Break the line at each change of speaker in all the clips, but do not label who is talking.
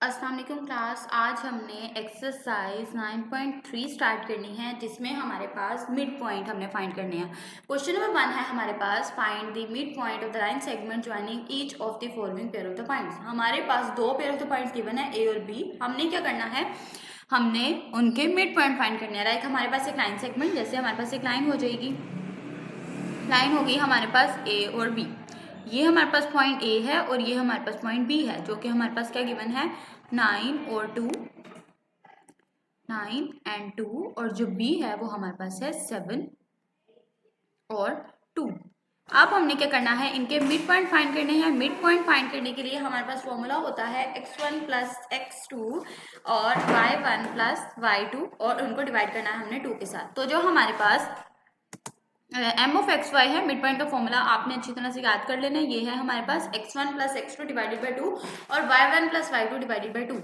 अस्सलाम वालेकुम क्लास। आज हमने एक्सरसाइज 9.3 स्टार्ट करनी है जिसमें हमारे पास मिड पॉइंट हमने फाइंड करने हैं। क्वेश्चन नंबर 1 है हमारे पास, find the mid point of the line segment joining each of the following pair of the points. हमारे पास दो pair of the points given है, ए और बी। हमने क्या करना है, हमने उनके मिड पॉइंट फाइंड करने हैं। लाइक हमारे पास एक लाइन सेगमेंट, जैसे हमारे पास एक लाइन हो जाएगी, लाइन होगी हमारे पास ए और बी। ये हमारे पास पॉइंट ए है और ये हमारे पास पॉइंट बी है, जो कि हमारे पास क्या गिवन है 9 और 2, 9 एंड 2, और जो बी है वो हमारे पास है 7 और 2। अब हमने क्या करना है, इनके मिड पॉइंट फाइंड करने हैं। मिड पॉइंट फाइंड करने के लिए हमारे पास फॉर्मूला होता है x1 प्लस x2 और y1 प्लस y2, और उनको डिवाइड करना है हमने 2 के साथ। तो जो हमारे पास एम ऑफ एक्स वाई है, मिड पॉइंट का फॉर्मूला आपने अच्छी तरह से याद कर लेना। ये है हमारे पास x1 plus x2 divided by 2 और y1 plus y2 divided by 2।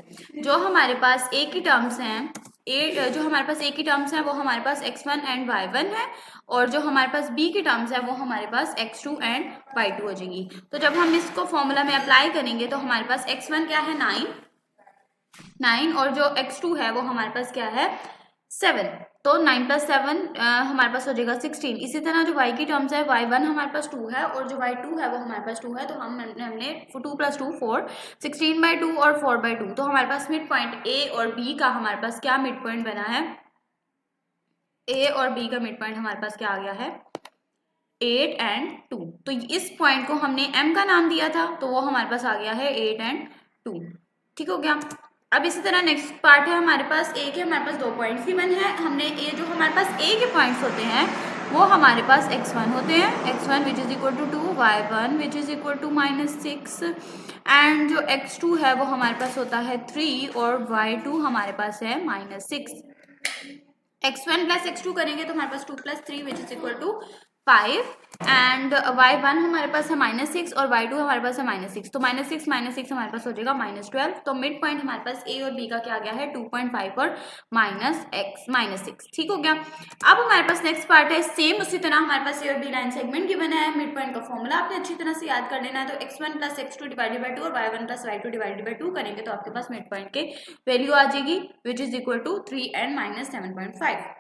जो हमारे पास ए की टर्म्स हैं, जो हमारे पास ए की टर्म्स हैं वो हमारे पास x1 एंड y1 है, और जो हमारे पास बी की टर्म्स है वो हमारे पास x2 एंड y2 हो जाएंगी। तो जब हम इसको फॉर्मूला में अप्लाई करेंगे तो हमारे पास x1 क्या है 9, और जो x2 है वो हमारे पास क्या है 7। तो 9 प्लस 7 हमारे पास हो जाएगा 16। इसी तरह जो y की टर्म्स है, y1 हमारे पास 2 है और जो y2 है वो हमारे पास 2 है, तो हमने 2 प्लस 2 4, 16 बाई 2 और 4 बाई 2। तो हमारे पास मिड पॉइंट ए और बी का हमारे पास क्या मिड पॉइंट बना है, ए और बी का मिड पॉइंट हमारे पास क्या आ गया है 8 एंड 2। तो इस पॉइंट को हमने m का नाम दिया था, तो वो हमारे पास आ गया है 8 एंड 2। ठीक हो गया। अब इसी तरह नेक्स्ट पार्ट है हमारे पास ए के, हमारे पास दो पॉइंट्स गिवन है। हमने ए, जो हमारे पास ए के पॉइंट्स होते हैं वो हमारे पास x1 होते हैं, x1 which is equal to 2, y1 which is equal to -6, and जो x2 है वो हमारे पास होता है 3 और y2 हमारे पास है -6। x1 प्लस x2 करेंगे तो हमारे पास 2 plus 3 which is equal to 5, and y1 हमारे पास है -6 और y2 हमारे पास है -6। तो -6 हमारे पास हो जाएगा -12। तो मिड पॉइंट हमारे पास a और b का क्या आ गया है 2.5 और -6। ठीक हो गया। अब हमारे पास नेक्स्ट पार्ट है, सेम उसी तरह हमारे पास a और b लाइन सेगमेंट गिवन है। मिड पॉइंट का फॉर्मूला आपने अच्छी तरह से याद कर लेना है। तो x1 plus x2 divided by 2 और y1 plus y2 divided by 2 करेंगे तो आपके पास मिड पॉइंट के वैल्यू आ जाएगी which is equal to 3 and -7.5।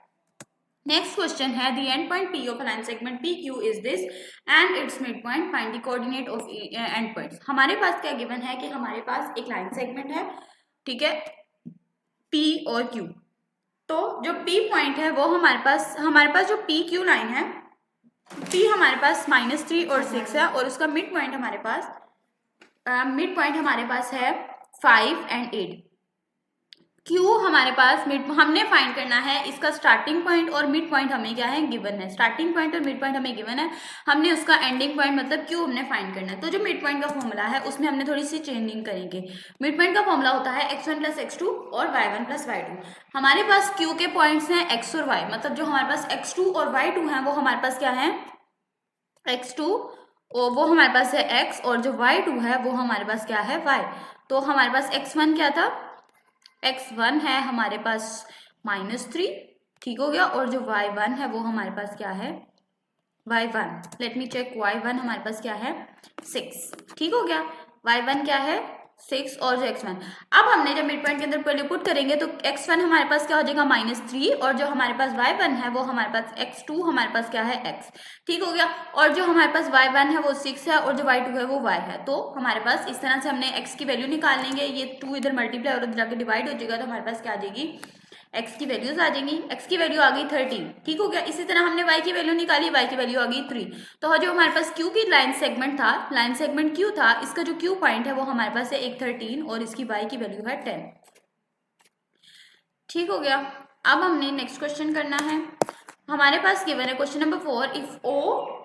Next question है, the end point P of line segment PQ is this and its mid point, find the coordinate of end points. हमारे पास क्या गिवन है कि हमारे पास एक लाइन सेगमेंट है, ठीक है, P और Q। तो जो P पॉइंट है वो हमारे पास जो PQ लाइन है, P हमारे पास -3 और 6 है, और उसका मिड पॉइंट हमारे पास है 5 एंड 8। क्यू हमारे पास हमने फाइंड करना है इसका स्टार्टिंग पॉइंट और मिड पॉइंट हमें क्या है गिवन है। स्टार्टिंग पॉइंट और मिड पॉइंट हमें गिवन है, हमने उसका एंडिंग पॉइंट मतलब क्यू हमने फाइंड करना है। तो जो मिड पॉइंट का फॉर्मूला है उसमें हमने थोड़ी सी चेंजिंग करेंगे। मिड पॉइंट का फॉर्मूला होता है x1 प्लस x2 और y1 प्लस y2। हमारे पास क्यू के पॉइंट्स हैं x और y, मतलब जो हमारे पास x2 और y2 है वो हमारे पास क्या है x2 और वो हमारे पास है x, और जो y2 है वो हमारे पास क्या है y। तो हमारे पास x1 क्या था, x1 है हमारे पास -3, ठीक हो गया, और जो y1 है वो हमारे पास क्या है y1। Let me check, y1 हमारे पास क्या है 6। ठीक हो गया, y1 क्या है 6 और जो x1। अब हमने जब मिड पॉइंट के अंदर वैल्यू पुट करेंगे तो x1 हमारे पास क्या हो जाएगा -3, और जो हमारे पास y1 है वो हमारे पास x2 हमारे पास क्या है x। ठीक हो गया, और जो हमारे पास y1 है वो 6 है और जो y2 है वो y है। तो हमारे पास इस तरह से हमने x की वैल्यू निकाल लेंगे। ये 2 इधर मल्टीप्लाई और इधर जाके डिवाइड हो जाएगा, तो हमारे पास क्या आ जाएगी x की वैल्यूज आ जाएंगी। x की वैल्यू आ गई 13। ठीक हो गया। इसी तरह हमने y की वैल्यू निकाली, y की वैल्यू आ गई 3। तो जो हमारे पास q की लाइन सेगमेंट था, लाइन सेगमेंट q था, इसका जो q पॉइंट है वो हमारे पास है एक 13 और इसकी y की वैल्यू है 10। ठीक हो गया। अब हमने नेक्स्ट क्वेश्चन करना है। हमारे पास गिवन है question number 4, if O,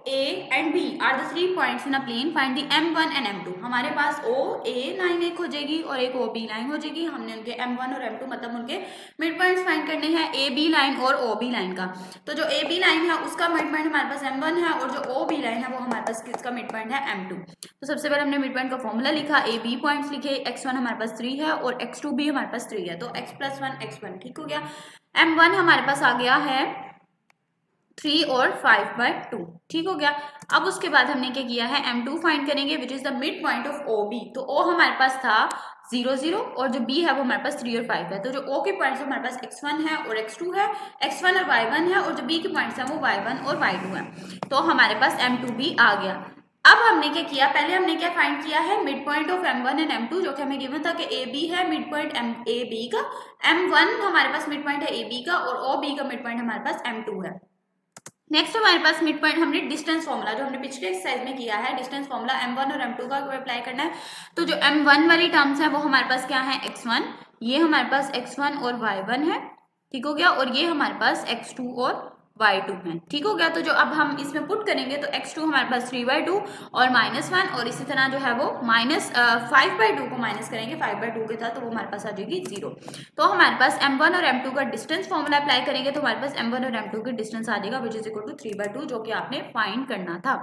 A and B are the 3 points in a plane, find the M1 and M2। हमारे पास O A लाइन एक हो जाएगी और एक O B लाइन हो जाएगी। हमने उनके M1 और M2 मतलब उनके मिड पॉइंट्स फाइंड करने हैं, A B लाइन और O B लाइन का। तो जो A B लाइन है उसका मिड पॉइंट हमारे पास M1 है, और जो O B लाइन है वो हमारे पास किसका मिड पॉइंट है M2। तो सबसे पहले हमने मिड पॉइंट का फॉर्मूला लिखा, A B पॉइंट्स लिखे, x1 हमारे पास 3 है और x2 भी हमारे पास 3 है, तो x प्लस 1 x1। ठीक हो गया। M1 हमारे पास आ गया है 3 और 5/2। ठीक हो गया। अब उसके बाद हमने क्या किया है, M2 फाइंड करेंगे which is the mid point of OB। तो O हमारे पास था 0 0 और जो B है वो हमारे पास 3 और 5 है। तो जो O के पॉइंट्स हमारे पास x1 है और x2 है, x1 और y1 है, और जो B के पॉइंट्स हैं वो y1 और y2 है। तो हमारे पास M2B आ गया। अब हमने क्या किया, पहले हमने क्या फाइंड किया है, mid point of M1 and M2, जो कि हमें गिवन था कि AB है मिड पॉइंट AB का, M1 हमारे पास मिड पॉइंट है AB का, और OB का मिड पॉइंट हमारे पास M2 है। नेक्स्ट हमारे पास मिड पॉइंट, हमने डिस्टेंस फॉर्मूला जो हमने पिछले एक्सरसाइज में किया है, डिस्टेंस फॉर्मूला M1 और M2 का अप्लाई करना है। तो जो M1 वाली टर्म्स है वो हमारे पास क्या है, x1, ये हमारे पास x1 और y1 है, ठीक हो गया, और ये हमारे पास x2 और y2 है, ठीक हो गया। तो जो अब हम इसमें पुट करेंगे तो x2 हमारे पास 3/2 और -1, और इसी तरह जो है वो -5/2 को माइनस करेंगे 5/2 के साथ, तो वो हमारे पास आ जाएगी 0। तो हमारे पास M1 और M2 का डिस्टेंस फॉर्मूला अप्लाई करेंगे तो हमारे पास M1 और M2 की डिस्टेंस आ जाएगा विच इज इक्वल टू 3/2, जो कि आपने फाइंड करना था।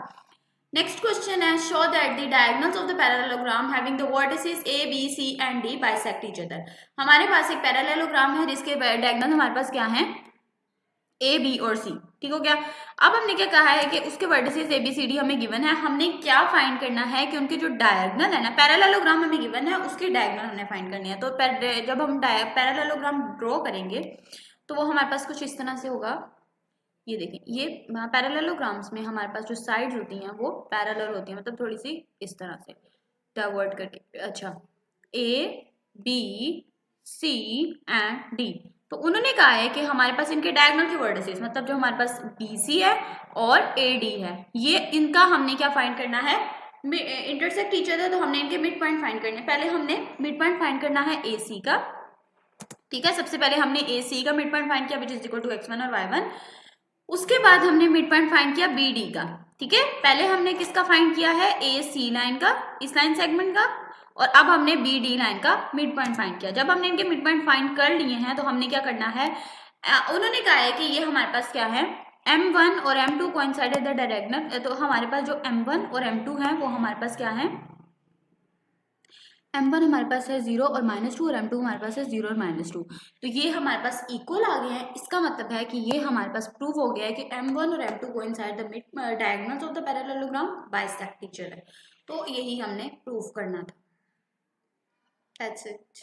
नेक्स्ट क्वेश्चन है, show that the diagonals of the parallelogram having the vertices A, B, C and D bisect each other. हमारे पास एक पैरेललोग्राम है जिसके डायगोनल हमारे पास क्या है, A, B और C, ठीक हो गया। अब हमने क्या कहा है कि उसके vertices A, B, C, D हमें गिवन है, हमने क्या फाइंड करना है कि उनके जो डायगोनल है ना, पैरेललोग्राम हमें गिवन है, उसकी डायगोनल हमने फाइंड करनी है। तो जब हम पैरेललोग्राम ड्रॉ करेंगे तो वो हमारे पास कुछ इस तरह से होगा। ये देखें, ये पैरेललोग्राम्स में हमारे पास जो साइड्स होती हैं वो पैरेलल होती हैं, मतलब थोड़ी सी इस तरह से डाइवर्ट करके। अच्छा, A, B, C and D, तो उन्होंने कहा है कि हमारे पास इनके डायगोनल के वर्टिसेस, मतलब जो हमारे पास BC है और AD है, ये इनका हमने क्या फाइंड करना है, इंटरसेक्ट ईच अदर, तो हमने इनके मिड पॉइंट फाइंड करने। पहले हमने मिड पॉइंट फाइंड करना है AC का, ठीक है। सबसे पहले हमने AC का मिड पॉइंट फाइंड किया विच इज इक्वल टू x1 और y1। उसके बाद हमने मिड पॉइंट फाइंड किया BD का, ठीक है। पहले हमने किसका फाइंड किया है, AC लाइन का, इस लाइन सेगमेंट का, और अब हमने BD लाइन का मिड पॉइंट फाइंड किया। जब हमने इनके मिड पॉइंट फाइंड कर लिए हैं तो हमने क्या करना है, उन्होंने कहा है कि ये हमारे पास क्या है, M1 और M2 coincide at the diagonal. तो हमारे पास जो M1 और M2 है वो हमारे पास क्या है, M1 हमारे पास है 0 और -2, और M2 हमारे पास है 0 और -2। तो ये हमारे पास इक्वल आ गए हैं। इसका मतलब है कि ये हमारे पास प्रूव हो गया है कि M1 और M2 coincide the mid diagonals of the parallelogram bisect each other. तो यही हमने प्रूव करना था। That's it.